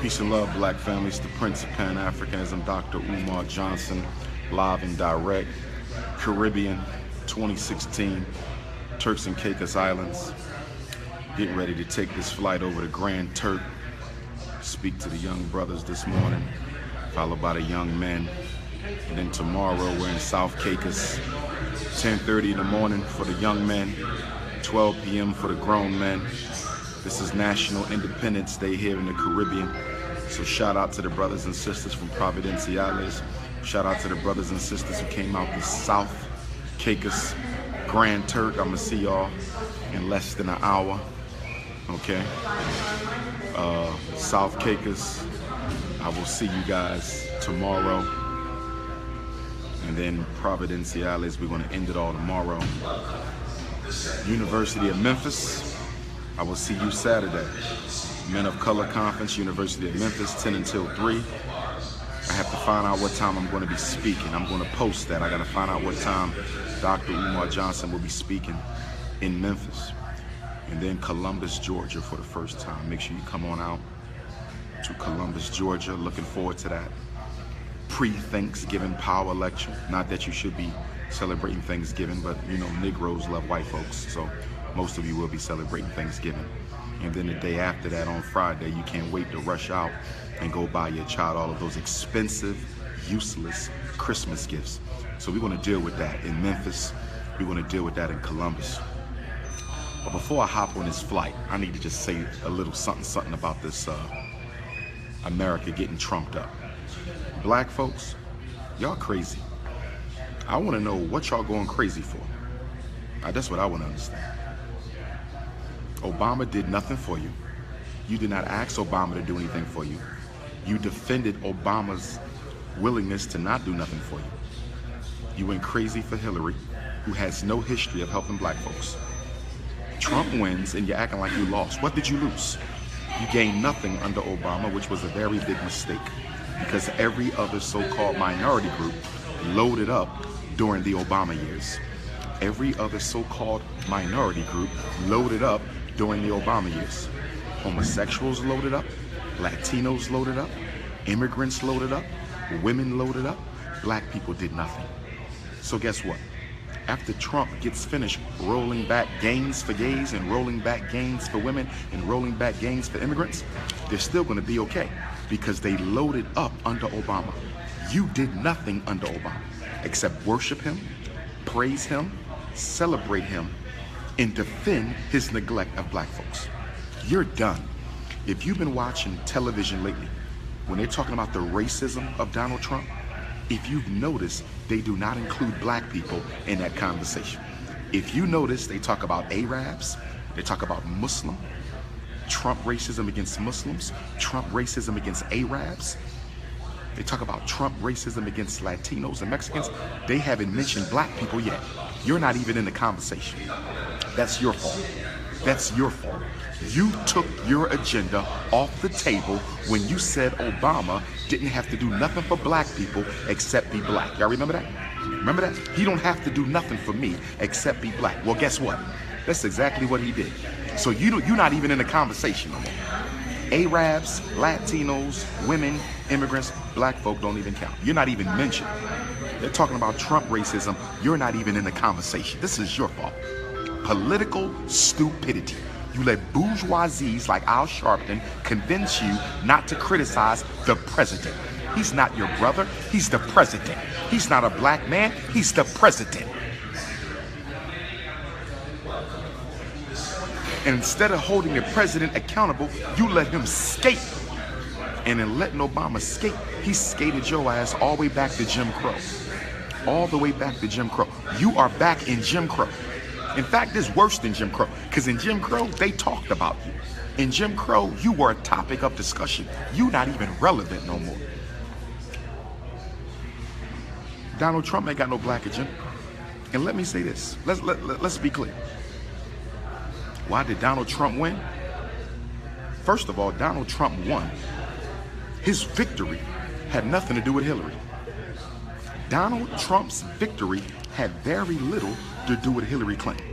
Peace and love, black families. The Prince of Pan-Africanism, Dr. Umar Johnson, live and direct. Caribbean, 2016, Turks and Caicos Islands. Getting ready to take this flight over to Grand Turk. Speak to the young brothers this morning, followed by the young men. And then tomorrow we're in South Caicos, 10:30 in the morning for the young men, 12 p.m. for the grown men. This is National Independence Day here in the Caribbean. So shout out to the brothers and sisters from Providenciales. Shout out to the brothers and sisters who came out to South Caicos, Grand Turk. I'm gonna see y'all in less than an hour. Okay. South Caicos, I will see you guys tomorrow. And then Providenciales, we're gonna end it all tomorrow. University of Memphis, I will see you Saturday. Men of Color Conference, University of Memphis, 10 until 3. I have to find out what time I'm going to be speaking. I'm going to post that. I got to find out what time Dr. Umar Johnson will be speaking in Memphis. And then Columbus, Georgia for the first time. Make sure you come on out to Columbus, Georgia. Looking forward to that pre-Thanksgiving power lecture. Not that you should be celebrating Thanksgiving, but you know, Negroes love white folks. So most of you will be celebrating Thanksgiving. And then the day after that, on Friday, you can't wait to rush out and go buy your child all of those expensive, useless Christmas gifts. So we're going to deal with that in Memphis. We're going to deal with that in Columbus. But before I hop on this flight, I need to just say a little something about this America getting trumped up. Black folks, y'all crazy. I want to know what y'all going crazy for. That's what I want to understand. Obama did nothing for you. You did not ask Obama to do anything for you. You defended Obama's willingness to not do nothing for you. You went crazy for Hillary, who has no history of helping black folks. Trump wins and you're acting like you lost. What did you lose? You gained nothing under Obama, which was a very big mistake, because every other so-called minority group loaded up during the Obama years. Every other so-called minority group loaded up during the Obama years. Homosexuals loaded up, Latinos loaded up, immigrants loaded up, women loaded up, black people did nothing. So guess what? After Trump gets finished rolling back gains for gays and rolling back gains for women and rolling back gains for immigrants, they're still gonna be okay because they loaded up under Obama. You did nothing under Obama except worship him, praise him, celebrate him, and defend his neglect of black folks. You're done. If you've been watching television lately, when they're talking about the racism of Donald Trump, if you've noticed, they do not include black people in that conversation. If you notice, they talk about Arabs, they talk about Muslim, Trump racism against Muslims, Trump racism against Arabs. They talk about Trump racism against Latinos and Mexicans. They haven't mentioned black people yet. You're not even in the conversation. That's your fault. That's your fault. You took your agenda off the table when you said Obama didn't have to do nothing for black people except be black. Y'all remember that? Remember that? He don't have to do nothing for me except be black. Well, guess what? That's exactly what he did. So you're not even in the conversation no more. Arabs, Latinos, women, immigrants, black folk don't even count. You're not even mentioned. They're talking about Trump racism. You're not even in the conversation. This is your fault. Political stupidity. You let bourgeoisies like Al Sharpton convince you not to criticize the president. He's not your brother. He's the president. He's not a black man. He's the president. And instead of holding the president accountable, you let him skate. And in letting Obama skate, he skated your ass all the way back to Jim Crow. All the way back to Jim Crow. You are back in Jim Crow. In fact, it's worse than Jim Crow, because in Jim Crow, they talked about you. In Jim Crow, you were a topic of discussion. You're not even relevant no more. Donald Trump ain't got no black agenda. And let me say this. Let's be clear. Why did Donald Trump win? First of all, Donald Trump won. His victory had nothing to do with Hillary. Donald Trump's victory had very little to do with Hillary Clinton.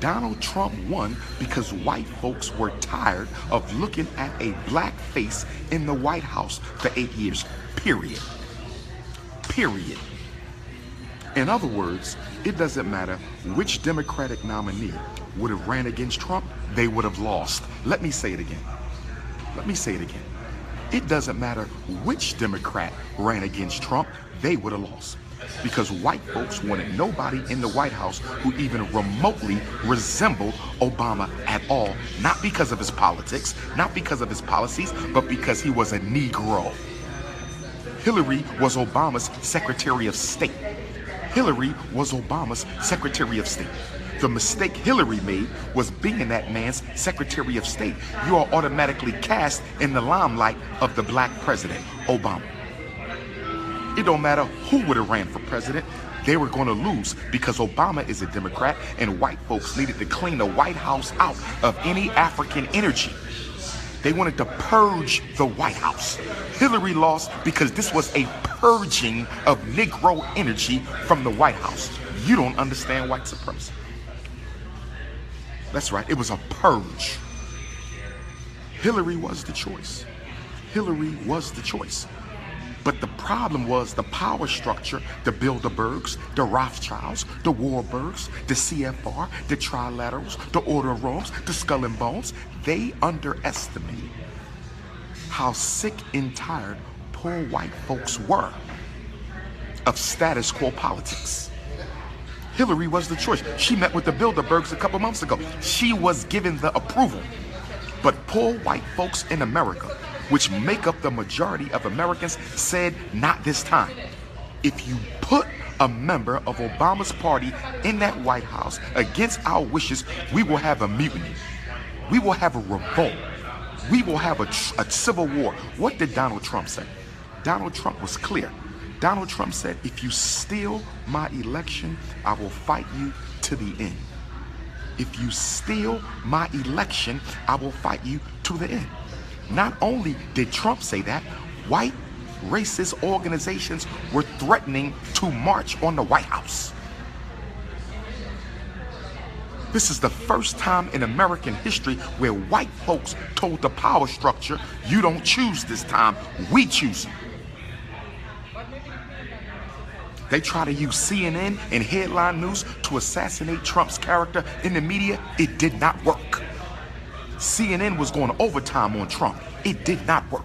Donald Trump won because white folks were tired of looking at a black face in the White House for 8 years. Period. Period. In other words, it doesn't matter which Democratic nominee would have ran against Trump, they would have lost. Let me say it again. Let me say it again. It doesn't matter which Democrat ran against Trump, they would have lost. Because white folks wanted nobody in the White House who even remotely resembled Obama at all. Not because of his politics, not because of his policies, but because he was a Negro. Hillary was Obama's Secretary of State. Hillary was Obama's Secretary of State. The mistake Hillary made was being that man's Secretary of State. You are automatically cast in the limelight of the black president, Obama. It don't matter who would have ran for president, they were going to lose because Obama is a Democrat and white folks needed to clean the White House out of any African energy. They wanted to purge the White House. Hillary lost because this was a purging of Negro energy from the White House. You don't understand white supremacy. That's right, it was a purge. Hillary was the choice. Hillary was the choice. But the problem was the power structure, the Bilderbergs, the Rothschilds, the Warburgs, the CFR, the Trilaterals, the Order of Rome, the Skull and Bones. They underestimated how sick and tired poor white folks were of status quo politics. Hillary was the choice. She met with the Bilderbergs a couple months ago. She was given the approval. But poor white folks in America, which make up the majority of Americans, said not this time. If you put a member of Obama's party in that White House against our wishes, we will have a mutiny. We will have a revolt. We will have a civil war. What did Donald Trump say? Donald Trump was clear. Donald Trump said, if you steal my election, I will fight you to the end. If you steal my election, I will fight you to the end. Not only did Trump say that, white racist organizations were threatening to march on the White House. This is the first time in American history where white folks told the power structure, you don't choose this time, we choose you. They try to use CNN and headline news to assassinate Trump's character in the media. It did not work. CNN was going overtime on Trump. It did not work.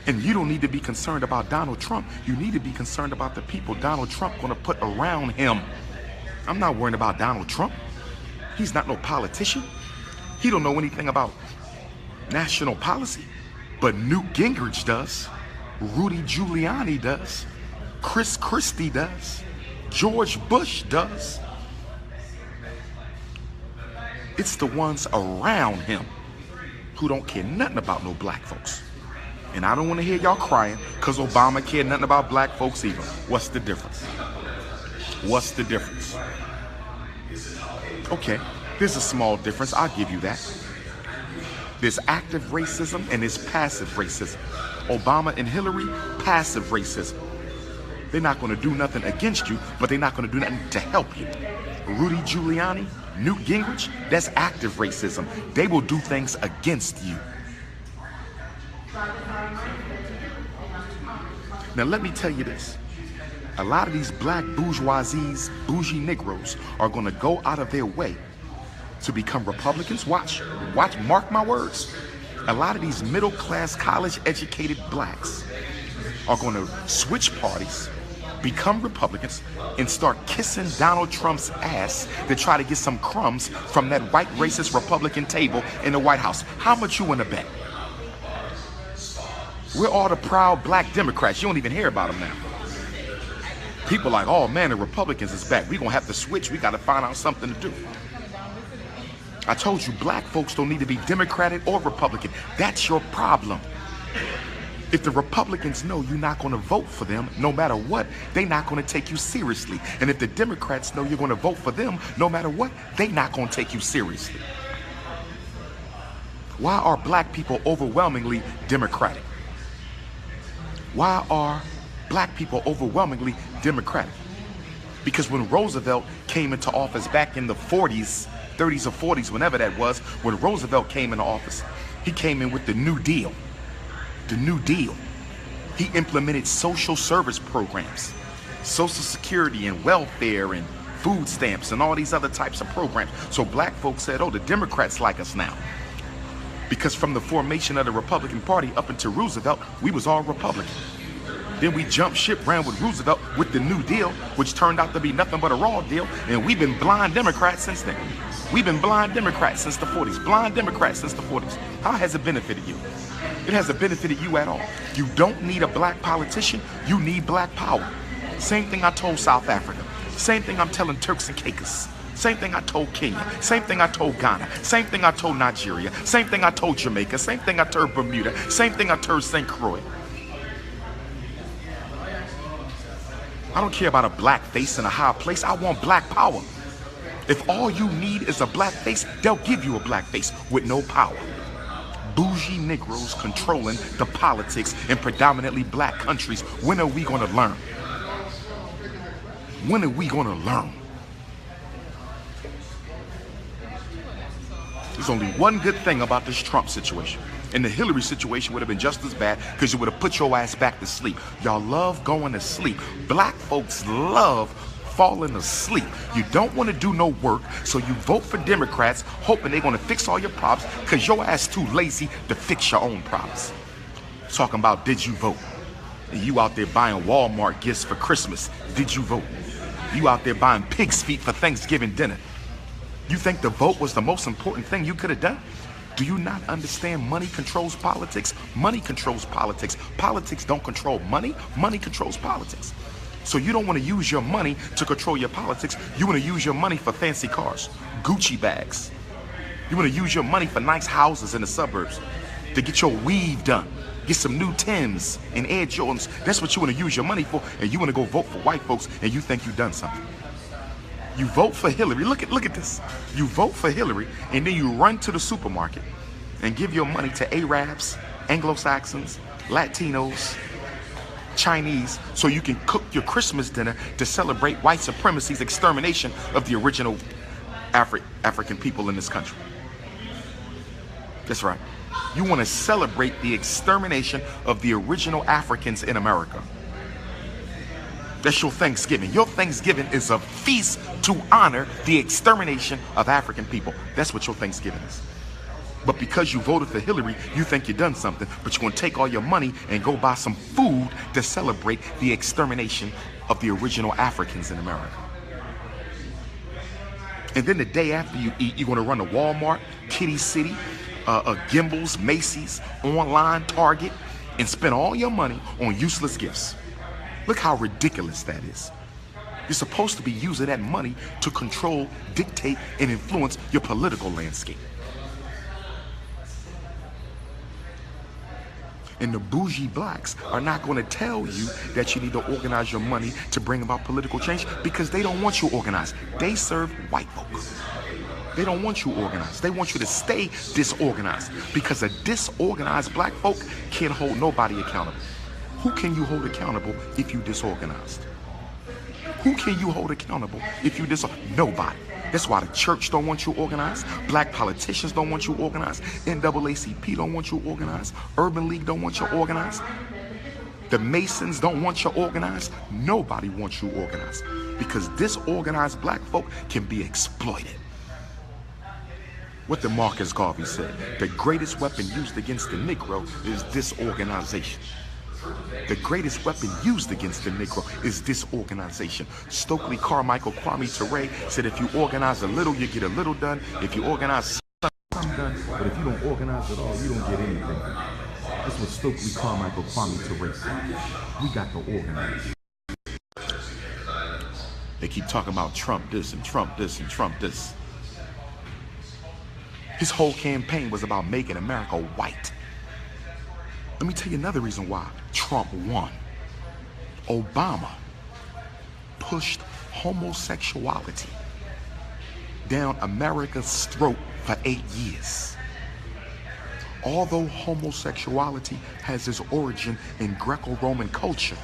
And you don't need to be concerned about Donald Trump. You need to be concerned about the people Donald Trump going to put around him. I'm not worrying about Donald Trump. He's not no politician. He don't know anything about national policy. But Newt Gingrich does. Rudy Giuliani does. Chris Christie does. George Bush does. It's the ones around him who don't care nothing about no black folks. And I don't want to hear y'all crying because Obama cared nothing about black folks either. What's the difference? What's the difference? Okay, there's a small difference. I'll give you that. There's active racism and there's passive racism. Obama and Hillary, passive racism. They're not going to do nothing against you, but they're not going to do nothing to help you. Rudy Giuliani, Newt Gingrich, that's active racism. They will do things against you. Now let me tell you this. A lot of these black bourgeoisies, bougie Negroes are going to go out of their way to become Republicans. Watch, mark my words. A lot of these middle-class, college-educated blacks are going to switch parties, become Republicans, and start kissing Donald Trump's ass to try to get some crumbs from that white racist Republican table in the White House. How much you want to bet? We're all the proud black Democrats. You don't even hear about them now. People like, oh man, the Republicans is back. We're going to have to switch. We got to find out something to do. I told you, black folks don't need to be Democratic or Republican. That's your problem. If the Republicans know you're not going to vote for them, no matter what, they're not going to take you seriously. And if the Democrats know you're going to vote for them, no matter what, they're not going to take you seriously. Why are black people overwhelmingly Democratic? Why are black people overwhelmingly Democratic? Because when Roosevelt came into office back in the 40s, 30s or 40s, whenever that was, when Roosevelt came into office, he came in with the New Deal. The New Deal. He implemented social service programs, Social Security and welfare and food stamps and all these other types of programs. So black folks said, oh, the Democrats like us now. Because from the formation of the Republican Party up until Roosevelt, we was all Republican. Then we jumped ship, ran with Roosevelt with the New Deal, which turned out to be nothing but a raw deal, and we've been blind Democrats since then. We've been blind Democrats since the 40s, blind Democrats since the 40s. How has it benefited you? It hasn't benefited you at all. You don't need a black politician, you need black power. Same thing I told South Africa. Same thing I'm telling Turks and Caicos. Same thing I told Kenya. Same thing I told Ghana. Same thing I told Nigeria. Same thing I told Jamaica. Same thing I told Bermuda. Same thing I told St. Croix. I don't care about a black face in a high place. I want black power. If all you need is a black face, they'll give you a black face with no power. Bougie Negroes controlling the politics in predominantly black countries. When are we going to learn? When are we going to learn? There's only one good thing about this Trump situation. And the Hillary situation would have been just as bad because you would have put your ass back to sleep. Y'all love going to sleep. Black folks love falling asleep. You don't want to do no work, so you vote for Democrats hoping they're going to fix all your problems because your ass too lazy to fix your own problems. Talking about did you vote? You out there buying Walmart gifts for Christmas. Did you vote? You out there buying pig's feet for Thanksgiving dinner. You think the vote was the most important thing you could have done? Do you not understand money controls politics? Money controls politics. Politics don't control money. Money controls politics. So you don't want to use your money to control your politics. You want to use your money for fancy cars, Gucci bags. You want to use your money for nice houses in the suburbs, to get your weave done, get some new Timbs and Air Jordans. That's what you want to use your money for, and you want to go vote for white folks, and you think you've done something. You vote for Hillary. Look at this. You vote for Hillary, and then you run to the supermarket and give your money to Arabs, Anglo-Saxons, Latinos, Chinese, so you can cook your Christmas dinner to celebrate white supremacy's extermination of the original African people in this country. That's right. You want to celebrate the extermination of the original Africans in America. That's your Thanksgiving. Your Thanksgiving is a feast to honor the extermination of African people. That's what your Thanksgiving is. But because you voted for Hillary, you think you've done something, but you're going to take all your money and go buy some food to celebrate the extermination of the original Africans in America. And then the day after you eat, you're going to run to Walmart, Kitty City, Gimbel's, Macy's, online, Target, and spend all your money on useless gifts. Look how ridiculous that is. You're supposed to be using that money to control, dictate, and influence your political landscape. And the bougie blacks are not going to tell you that you need to organize your money to bring about political change because they don't want you organized. They serve white folk. They don't want you organized. They want you to stay disorganized because a disorganized black folk can't hold nobody accountable. Who can you hold accountable if you disorganized? Who can you hold accountable if you disorganized? Nobody. That's why the church don't want you organized. Black politicians don't want you organized. NAACP don't want you organized. Urban League don't want you organized. The Masons don't want you organized. Nobody wants you organized because disorganized black folk can be exploited. What did Marcus Garvey say? The greatest weapon used against the Negro is disorganization. The greatest weapon used against the Negro is disorganization. Stokely Carmichael Kwame Ture said if you organize a little, you get a little done. If you organize some done, but if you don't organize at all, you don't get anything done. That's what Stokely Carmichael Kwame Ture said. We got to organize. They keep talking about Trump this and Trump this and Trump this. His whole campaign was about making America white. Let me tell you another reason why Trump won. Obama pushed homosexuality down America's throat for 8 years. Although homosexuality has its origin in Greco-Roman culture,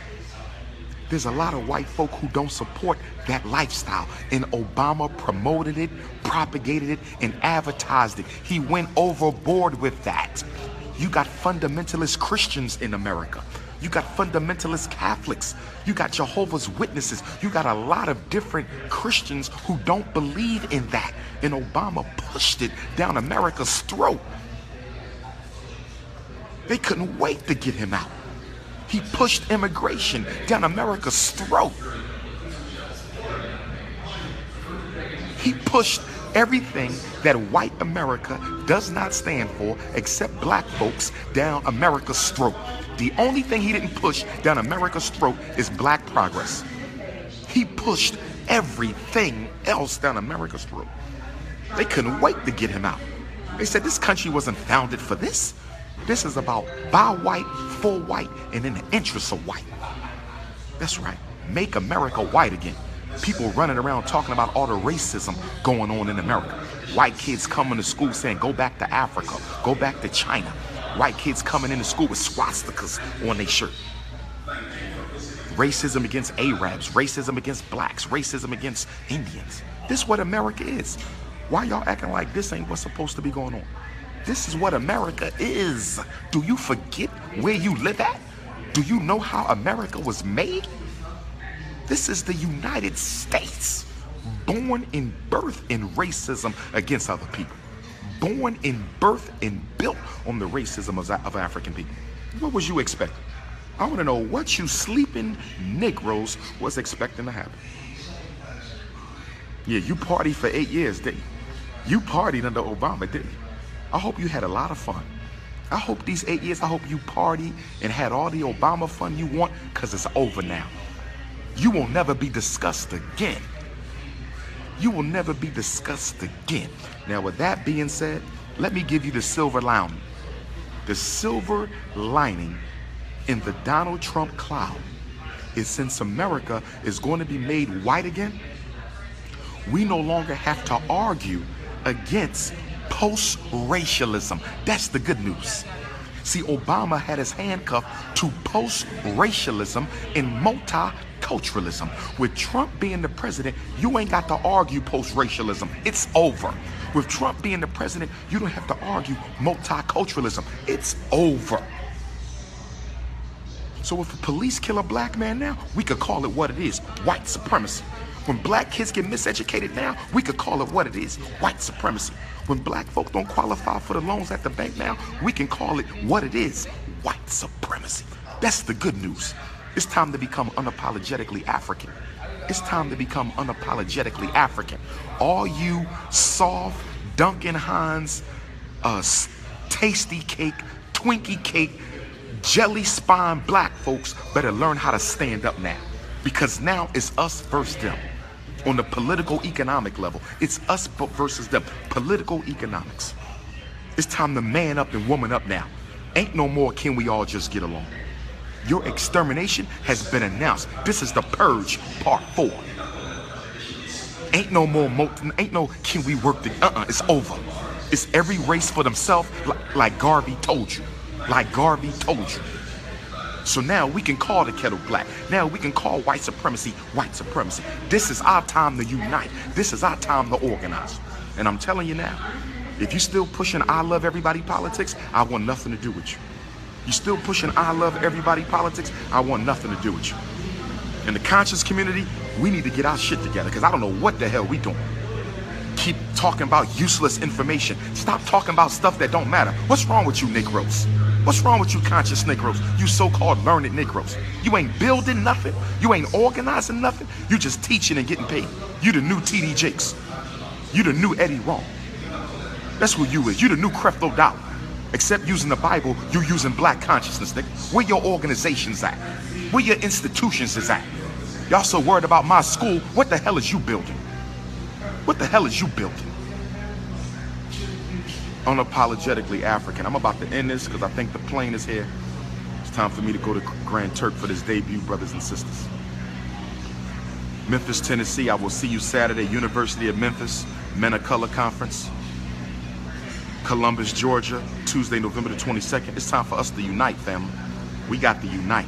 There's a lot of white folk who don't support that lifestyle, and Obama promoted it, propagated it, and advertised it. He went overboard with that. You got fundamentalist Christians in America. You got fundamentalist Catholics. You got Jehovah's Witnesses. You got a lot of different Christians who don't believe in that. And Obama pushed it down America's throat. They couldn't wait to get him out. He pushed immigration down America's throat. He pushed everything that white America does not stand for except black folks down America's throat. The only thing he didn't push down America's throat is black progress. He pushed everything else down America's throat. They couldn't wait to get him out. They said this country wasn't founded for this. This is about by white, for white, and in the interests of white. That's right. Make America white again. People running around talking about all the racism going on in America. White kids coming to school saying, go back to Africa, go back to China. White kids coming into school with swastikas on their shirt. Racism against Arabs, racism against blacks, racism against Indians. This is what America is. Why y'all acting like this ain't what's supposed to be going on? This is what America is. Do you forget where you live at? Do you know how America was made? This is the United States, born in birth in racism against other people. Born in birth and built on the racism of African people. What was you expecting? I want to know what you sleeping Negroes was expecting to happen. Yeah, you partied for 8 years, didn't you? You partied under Obama, didn't you? I hope you had a lot of fun. I hope these 8 years, I hope you partied and had all the Obama fun you want, because it's over now. You will never be discussed again. You will never be discussed again. Now, with that being said, let me give you the silver lining. The silver lining in the Donald Trump cloud is, since America is going to be made white again, we no longer have to argue against post-racialism. That's the good news. See, Obama had his handcuffed to post-racialism and multiculturalism. With Trump being the president, you ain't got to argue post-racialism. It's over. With Trump being the president, you don't have to argue multiculturalism. It's over. So if the police kill a black man now, we could call it what it is, white supremacy. When black kids get miseducated now, we could call it what it is, white supremacy. When black folk don't qualify for the loans at the bank now, we can call it what it is, white supremacy. That's the good news. It's time to become unapologetically African. It's time to become unapologetically African. All you soft Duncan Hines, tasty cake, Twinkie cake, jelly spine black folks better learn how to stand up now. Because now it's us versus them. On the political economic level, it's us versus them. Political economics. It's time to man up and woman up now. Ain't no more can we all just get along. Your extermination has been announced. This is the purge part 4. Ain't no more, ain't no can we work together. It's over. It's every race for themselves, like Garvey told you. Like Garvey told you. So now we can call the kettle black. Now we can call white supremacy white supremacy. This is our time to unite. This is our time to organize. And I'm telling you now, if you're still pushing I love everybody politics, I want nothing to do with you. You're still pushing I love everybody politics, I want nothing to do with you. In the conscious community, we need to get our shit together, because I don't know what the hell we doing. Keep talking about useless information. Stop talking about stuff that don't matter. What's wrong with you Negroes? What's wrong with you conscious Negroes? You so-called learned Negroes. You ain't building nothing. You ain't organizing nothing. You just teaching and getting paid. You the new T.D. Jakes. You the new Eddie Wrong. That's who you is. You the new Creflo Dollar. Except using the Bible, you using black consciousness, nigga. Where your organizations at? Where your institutions is at? Y'all so worried about my school. What the hell is you building? What the hell is you building? Unapologetically African. I'm about to end this because I think the plane is here. It's time for me to go to Grand Turk for this debut, brothers and sisters. Memphis, Tennessee. I will see you Saturday. University of Memphis, Men of Color Conference. Columbus, Georgia, Tuesday, November the 22nd. It's time for us to unite, family. We got to unite.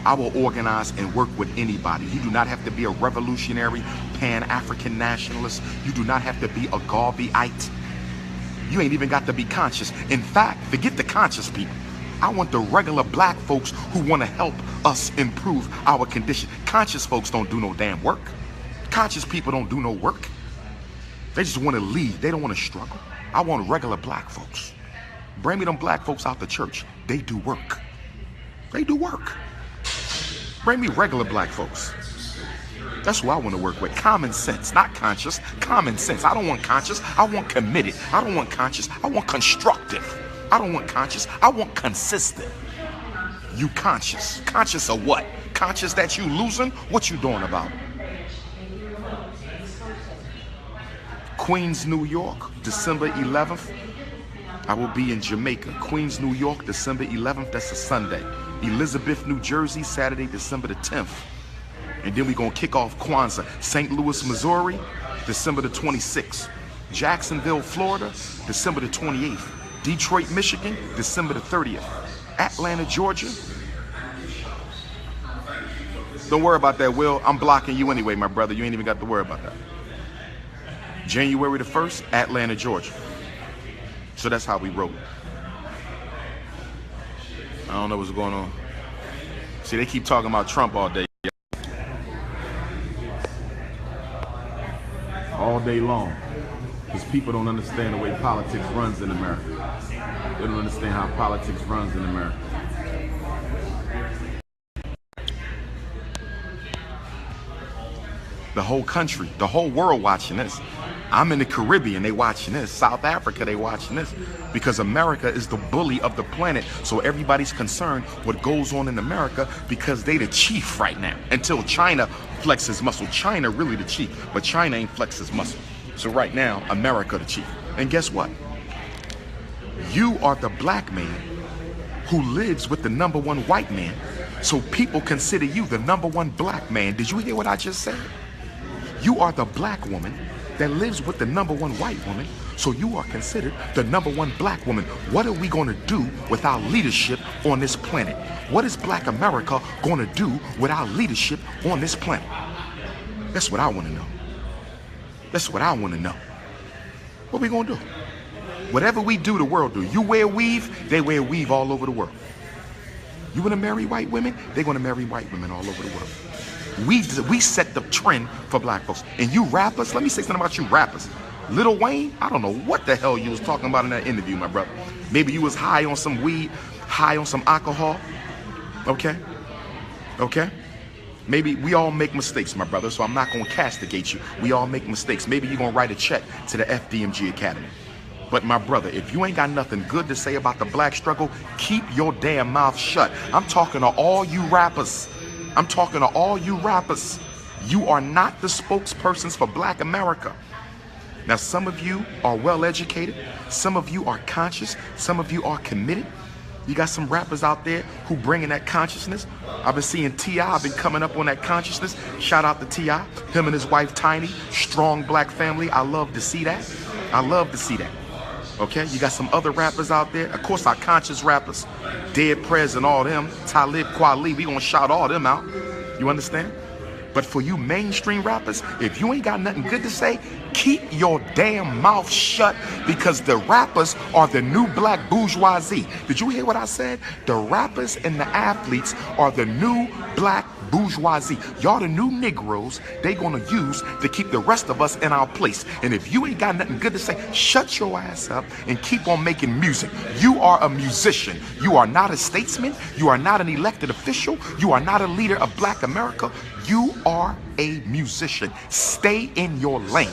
I will organize and work with anybody. You do not have to be a revolutionary, Pan-African nationalist. You do not have to be a Garveyite. You ain't even got to be conscious. In fact, forget the conscious people. I want the regular black folks who want to help us improve our condition. Conscious folks don't do no damn work. Conscious people don't do no work. They just want to lead. They don't want to struggle. I want regular black folks. Bring me them black folks out the church. They do work. They do work. Bring me regular black folks. That's who I want to work with. Common sense, not conscious. Common sense. I don't want conscious. I want committed. I don't want conscious. I want constructive. I don't want conscious. I want consistent. You conscious. Conscious of what? Conscious that you losing? What you doing about it? Queens, New York, December 11th. I will be in Jamaica. Queens, New York, December 11th. That's a Sunday. Elizabeth, New Jersey, Saturday, December the 10th. And then we're going to kick off Kwanzaa. St. Louis, Missouri, December the 26th. Jacksonville, Florida, December the 28th. Detroit, Michigan, December the 30th. Atlanta, Georgia. Don't worry about that, Will. I'm blocking you anyway, my brother. You ain't even got to worry about that. January the 1st, Atlanta, Georgia. So that's how we roll. I don't know what's going on. See, they keep talking about Trump all day. All day long. Because people don't understand the way politics runs in America. They don't understand how politics runs in America. The whole country, the whole world watching this. I'm in the Caribbean, they watching this. South Africa, they watching this. Because America is the bully of the planet. So everybody's concerned what goes on in America because they the chief right now. Until China flexes muscle. China really the chief, but China ain't flexes muscle. So right now, America the chief. And guess what? You are the black man who lives with the #1 white man. So people consider you the #1 black man. Did you hear what I just said? You are the black woman that lives with the #1 white woman. So you are considered the #1 black woman. What are we going to do with our leadership on this planet? What is black America going to do with our leadership on this planet? That's what I want to know. That's what I want to know. What we going to do? Whatever we do, the world do. You wear weave, they wear weave all over the world. You want to marry white women? They're going to marry white women all over the world. We set the trend for black folks. And you rappers, let me say something about you rappers. Lil Wayne, I don't know what the hell you was talking about in that interview, my brother. Maybe you was high on some weed, high on some alcohol. Okay? Okay? Maybe we all make mistakes, my brother, so I'm not going to castigate you. We all make mistakes. Maybe you're going to write a check to the FDMG Academy. But my brother, if you ain't got nothing good to say about the black struggle, keep your damn mouth shut. I'm talking to all you rappers. I'm talking to all you rappers. You are not the spokespersons for black America. Now, some of you are well educated. Some of you are conscious. Some of you are committed. You got some rappers out there who bringing that consciousness. I've been seeing T.I. I've been coming up on that consciousness. Shout out to T.I. Him and his wife, Tiny. Strong black family. I love to see that. I love to see that. Okay, you got some other rappers out there. Of course, our conscious rappers, Dead Prez and all them, Talib Kweli, we gonna shout all them out. You understand? But for you mainstream rappers, if you ain't got nothing good to say, keep your damn mouth shut, because the rappers are the new black bourgeoisie. Did you hear what I said? The rappers and the athletes are the new black bourgeoisie. Y'all the new Negroes they gonna use to keep the rest of us in our place. And if you ain't got nothing good to say, shut your ass up and keep on making music. You are a musician. You are not a statesman. You are not an elected official. You are not a leader of black America. You are a musician. Stay in your lane.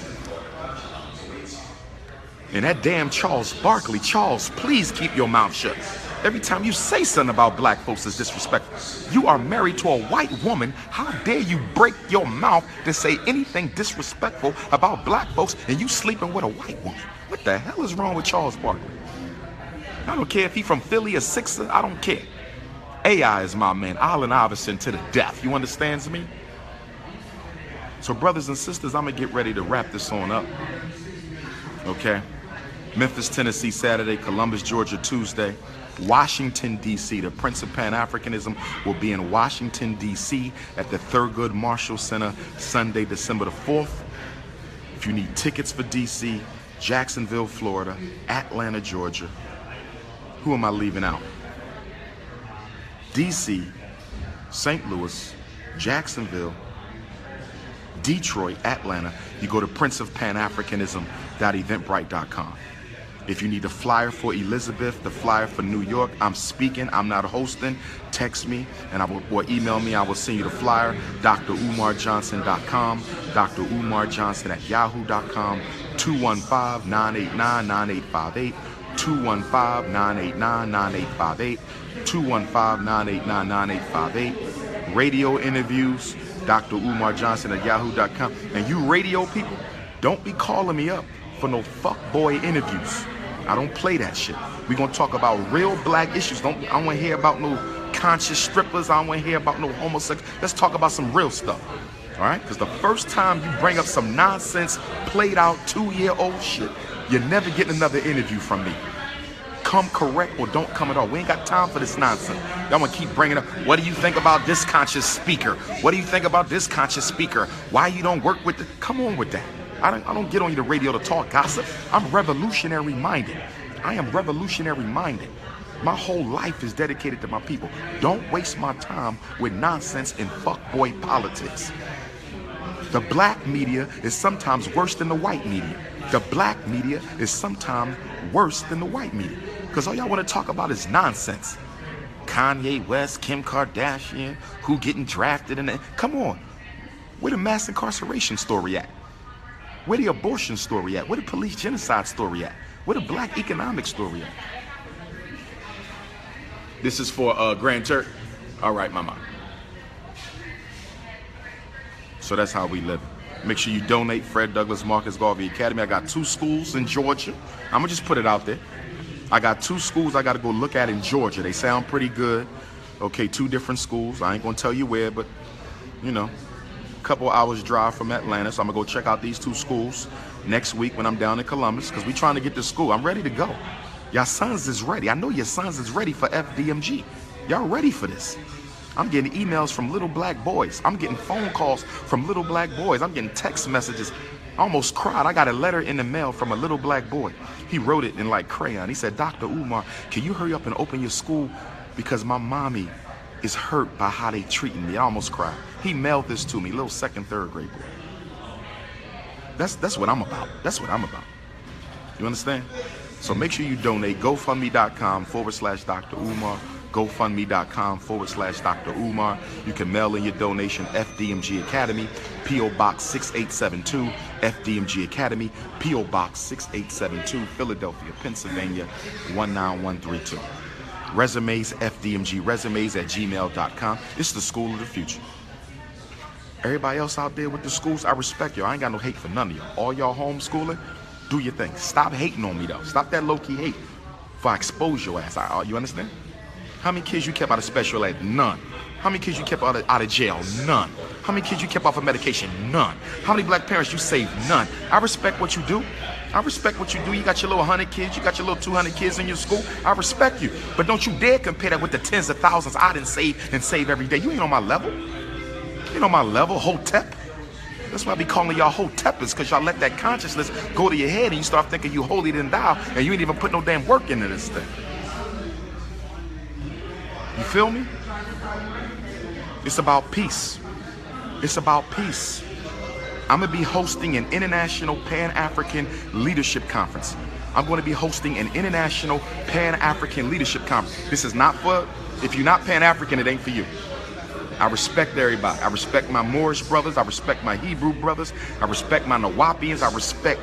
And that damn Charles Barkley, Charles, please keep your mouth shut. Every time you say something about black folks is disrespectful. You are married to a white woman. How dare you break your mouth to say anything disrespectful about black folks, and you sleeping with a white woman? What the hell is wrong with Charles Barkley? I don't care if he from Philly or Sixer. I don't care. AI is my man. Allen Iverson to the death. You understands me? So brothers and sisters, I'm going to get ready to wrap this on up. Okay? Memphis, Tennessee, Saturday. Columbus, Georgia, Tuesday. Washington, D.C. The Prince of Pan-Africanism will be in Washington, D.C. at the Thurgood Marshall Center Sunday, December the 4th. If you need tickets for D.C., Jacksonville, Florida, Atlanta, Georgia. Who am I leaving out? D.C., St. Louis, Jacksonville, Detroit, Atlanta. You go to princeofpanafricanism.eventbrite.com. If you need a flyer for Elizabeth, the flyer for New York, I'm speaking, I'm not hosting, text me or email me. I will send you the flyer. drumarjohnson.com, drumarjohnson@yahoo.com, 215-989-9858, 215-989-9858, 215-989-9858. Radio interviews, drumarjohnson@yahoo.com. And you radio people, don't be calling me up for no fuckboy interviews. I don't play that shit. We're gonna talk about real black issues. I don't want to hear about no conscious strippers. I don't want to hear about no homosexuals. Let's talk about some real stuff. All right? Because the first time you bring up some nonsense, played out 2-year-old shit, you're never getting another interview from me. Come correct or don't come at all. We ain't got time for this nonsense. Y'all want to keep bringing up, what do you think about this conscious speaker? What do you think about this conscious speaker? Why you don't work with the... Come on with that. I don't get on the radio to talk gossip. I'm revolutionary minded. I am revolutionary minded. My whole life is dedicated to my people. Don't waste my time with nonsense and fuckboy politics. The black media is sometimes worse than the white media. The black media is sometimes worse than the white media. Because all y'all want to talk about is nonsense. Kanye West, Kim Kardashian, who getting drafted in the... Come on. Where the mass incarceration story at? Where the abortion story at? Where the police genocide story at? Where the black economic story at? This is for Grand Turk. All right, mama. So that's how we live. Make sure you donate. Fred Douglass Marcus Garvey Academy. I got 2 schools in Georgia. I'm gonna just put it out there. I got 2 schools I gotta go look at in Georgia. They sound pretty good. Okay, 2 different schools. I ain't gonna tell you where, but you know, a couple hours drive from Atlanta. So I'm gonna go check out these 2 schools next week when I'm down in Columbus, because we trying to get to school. I'm ready to go. Y'all sons is ready. I know your sons is ready for FDMG. Y'all ready for this? I'm getting emails from little black boys. I'm getting phone calls from little black boys. I'm getting text messages. I almost cried. I got a letter in the mail from a little black boy. He wrote it in like crayon. He said, Dr. Umar, can you hurry up and open your school? Because my mommy is hurt by how they treating me. I almost cried. He mailed this to me, little 2nd, 3rd grade boy. That's what I'm about. That's what I'm about. You understand? So make sure you donate. GoFundMe.com/Dr. Umar. GoFundMe.com/Dr. Umar. You can mail in your donation. FDMG Academy, P.O. Box 6872, FDMG Academy, P.O. Box 6872, Philadelphia, Pennsylvania 19132. Resumes, FDMG resumes @gmail.com. It's the school of the future. Everybody else out there with the schools, I respect you. I ain't got no hate for none of y'all. All y'all homeschooling, do your thing. Stop hating on me though. Stop that low-key hate before I expose your ass. You understand? How many kids you kept out of special ed? None. How many kids you kept out of jail? None. How many kids you kept off of medication? None. How many black parents you saved? None. I respect what you do. I respect what you do. You got your little 100 kids. You got your little 200 kids in your school. I respect you. But don't you dare compare that with the tens of thousands I done save and save every day. You ain't on my level. You ain't on my level, Hotep. That's why I be calling y'all Hoteppers, because y'all let that consciousness go to your head and you start thinking you holier than thou and you ain't even put no damn work into this thing. You feel me? It's about peace. It's about peace. I'm going to be hosting an International Pan-African Leadership Conference. I'm going to be hosting an International Pan-African Leadership Conference. This is not for, if you're not Pan-African, it ain't for you. I respect everybody. I respect my Moorish brothers. I respect my Hebrew brothers. I respect my Nawapians. I respect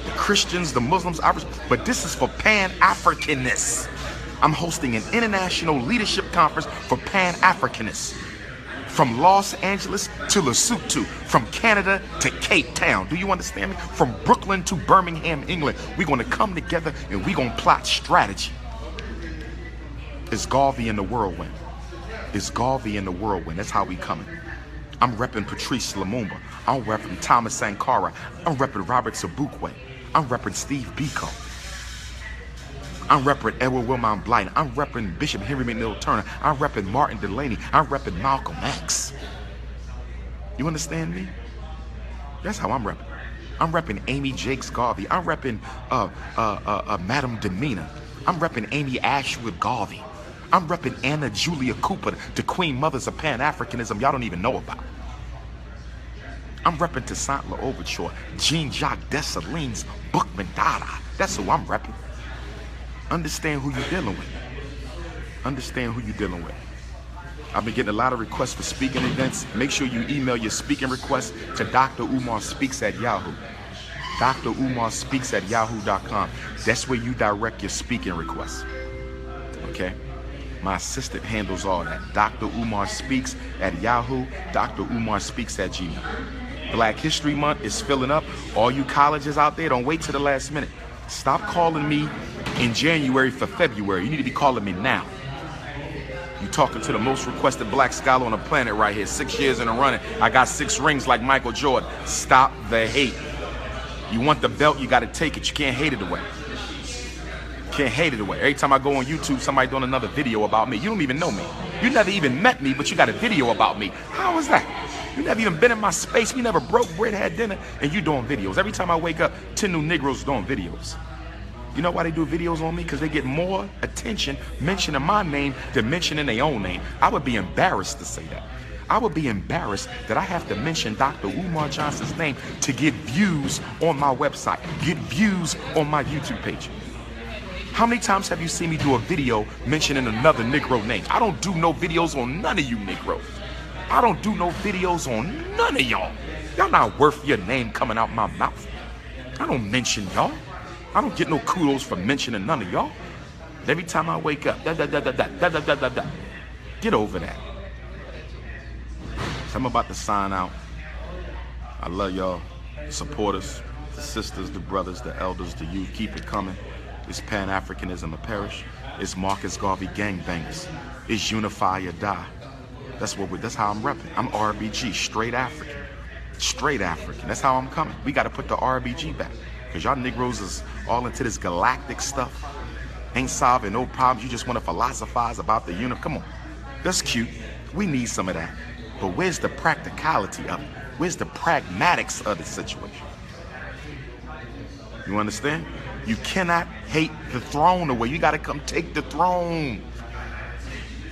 the Christians, the Muslims. But this is for Pan-Africanists. I'm hosting an international leadership conference for Pan-Africanists. From Los Angeles to Lesotho, from Canada to Cape Town. Do you understand me? From Brooklyn to Birmingham, England. We're going to come together and we're going to plot strategy. It's Garvey in the whirlwind. It's Garvey in the whirlwind. That's how we coming. I'm repping Patrice Lumumba. I'm repping Thomas Sankara. I'm repping Robert Sobukwe. I'm repping Steve Biko. I'm repping Edward Wilmot Blythe. I'm repping Bishop Henry McNeil Turner. I'm repping Martin Delaney. I'm repping Malcolm X. You understand me? That's how I'm repping. I'm repping Amy Jakes Garvey. I'm repping Madam Demeanor. I'm repping Amy Ashwood Garvey. I'm repping Anna Julia Cooper, the queen mothers of Pan-Africanism y'all don't even know about. I'm repping Toussaint L'Ouverture, Jean-Jacques Dessalines, Bookman Dada. That's who I'm repping. Understand who you're dealing with. Understand who you're dealing with. I've been getting a lot of requests for speaking events. Make sure you email your speaking requests to Dr. Umar Speaks at Yahoo. Dr. Umar Speaks at yahoo.com. That's where you direct your speaking requests. Okay? My assistant handles all that. Dr. Umar Speaks at Yahoo. Dr. Umar Speaks at Gmail. Black History Month is filling up. All you colleges out there, don't wait till the last minute. Stop calling me in January for February. You need to be calling me now. You talking to the most requested black scholar on the planet right here. 6 years in a running. I got 6 rings like Michael Jordan. Stop the hate. You want the belt, you got to take it. You can't hate it away. You can't hate it away. Every time I go on YouTube, somebody doing another video about me. You don't even know me. You never even met me, but you got a video about me. How is that? You never even been in my space. We never broke bread, had dinner, and you doing videos. Every time I wake up, 10 new Negroes doing videos. You know why they do videos on me? Because they get more attention mentioning my name than mentioning their own name. I would be embarrassed to say that. I would be embarrassed that I have to mention Dr. Umar Johnson's name to get views on my website, get views on my YouTube page. How many times have you seen me do a video mentioning another Negro name? I don't do no videos on none of you Negroes. I don't do no videos on none of y'all. Y'all not worth your name coming out my mouth. I don't mention y'all. I don't get no kudos for mentioning none of y'all. Every time I wake up, get over that. So I'm about to sign out. I love y'all, supporters, the sisters, the brothers, the elders, the youth. Keep it coming. It's Pan-Africanism or perish. It's Marcus Garvey gangbangers. It's unify or die. That's how I'm repping. I'm RBG, straight African. Straight African. That's how I'm coming. We got to put the RBG back. Because y'all Negroes is all into this galactic stuff. Ain't solving no problems. You just want to philosophize about the universe. Come on. That's cute. We need some of that. But where's the practicality of it? Where's the pragmatics of the situation? You understand? You cannot hate the throne away. You got to come take the throne.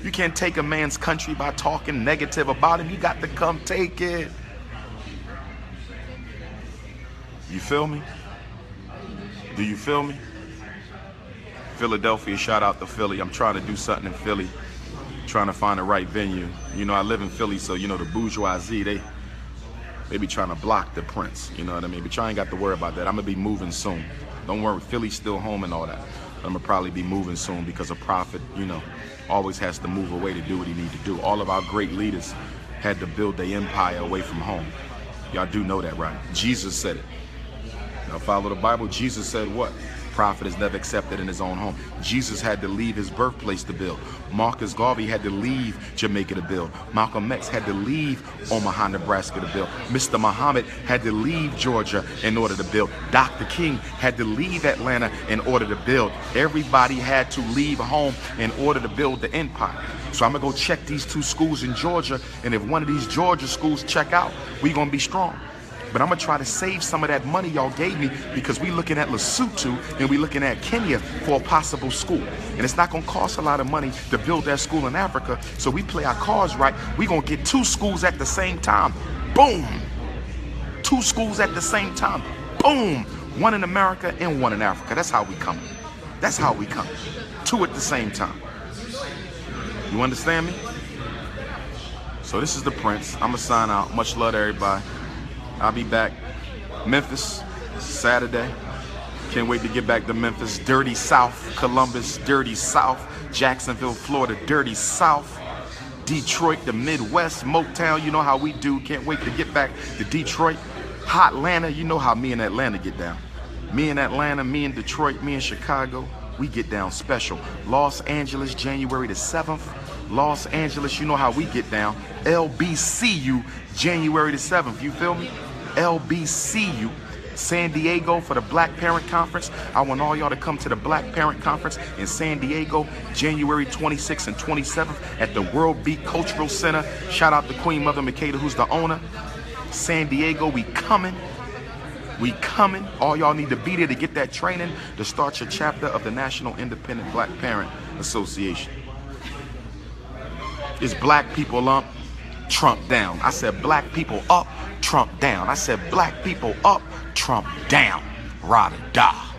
You can't take a man's country by talking negative about him. You got to come take it. You feel me? Do you feel me? Philadelphia, shout out to Philly. I'm trying to do something in Philly. Trying to find the right venue. You know, I live in Philly, so you know the bourgeoisie, they be trying to block the prince. You know what I mean? But y'all ain't got to worry about that. I'm gonna be moving soon. Don't worry, Philly's still home and all that. But I'm gonna probably be moving soon because a prophet, you know, always has to move away to do what he need to do. All of our great leaders had to build their empire away from home. Y'all do know that, right? Jesus said it. Now follow the Bible. Jesus said what? Prophet is never accepted in his own home. Jesus had to leave his birthplace to build. Marcus Garvey had to leave Jamaica to build. Malcolm X had to leave Omaha, Nebraska to build. Mr. Muhammad had to leave Georgia in order to build. Dr. King had to leave Atlanta in order to build. Everybody had to leave home in order to build the empire. So I'm gonna go check these 2 schools in Georgia, and if one of these Georgia schools check out, we gonna be strong. But I'm gonna try to save some of that money y'all gave me because we looking at Lesotho and we looking at Kenya for a possible school. And it's not gonna cost a lot of money to build that school in Africa. So we play our cards right. We gonna get 2 schools at the same time. Boom. 2 schools at the same time. Boom. One in America and one in Africa. That's how we come. That's how we come. 2 at the same time. You understand me? So this is the Prince. I'm gonna sign out. Much love to everybody. I'll be back. Memphis, Saturday. Can't wait to get back to Memphis. Dirty South, Columbus, Dirty South, Jacksonville, Florida, Dirty South, Detroit, the Midwest, Motown. You know how we do. Can't wait to get back to Detroit. Hot Atlanta. You know how me and Atlanta get down. Me in Atlanta, me in Detroit, me in Chicago. We get down special. Los Angeles, January the 7th. Los Angeles, you know how we get down. LBCU, January the 7th. You feel me? LBCU, San Diego for the Black Parent Conference. I want all y'all to come to the Black Parent Conference in San Diego, January 26th and 27th at the World Beat Cultural Center. Shout out to Queen Mother Makeda, who's the owner. San Diego, we coming. We coming. All y'all need to be there to get that training to start your chapter of the National Independent Black Parent Association. It's black people up, Trump down. I said black people up, Trump down. I said black people up, Trump down. Rada da.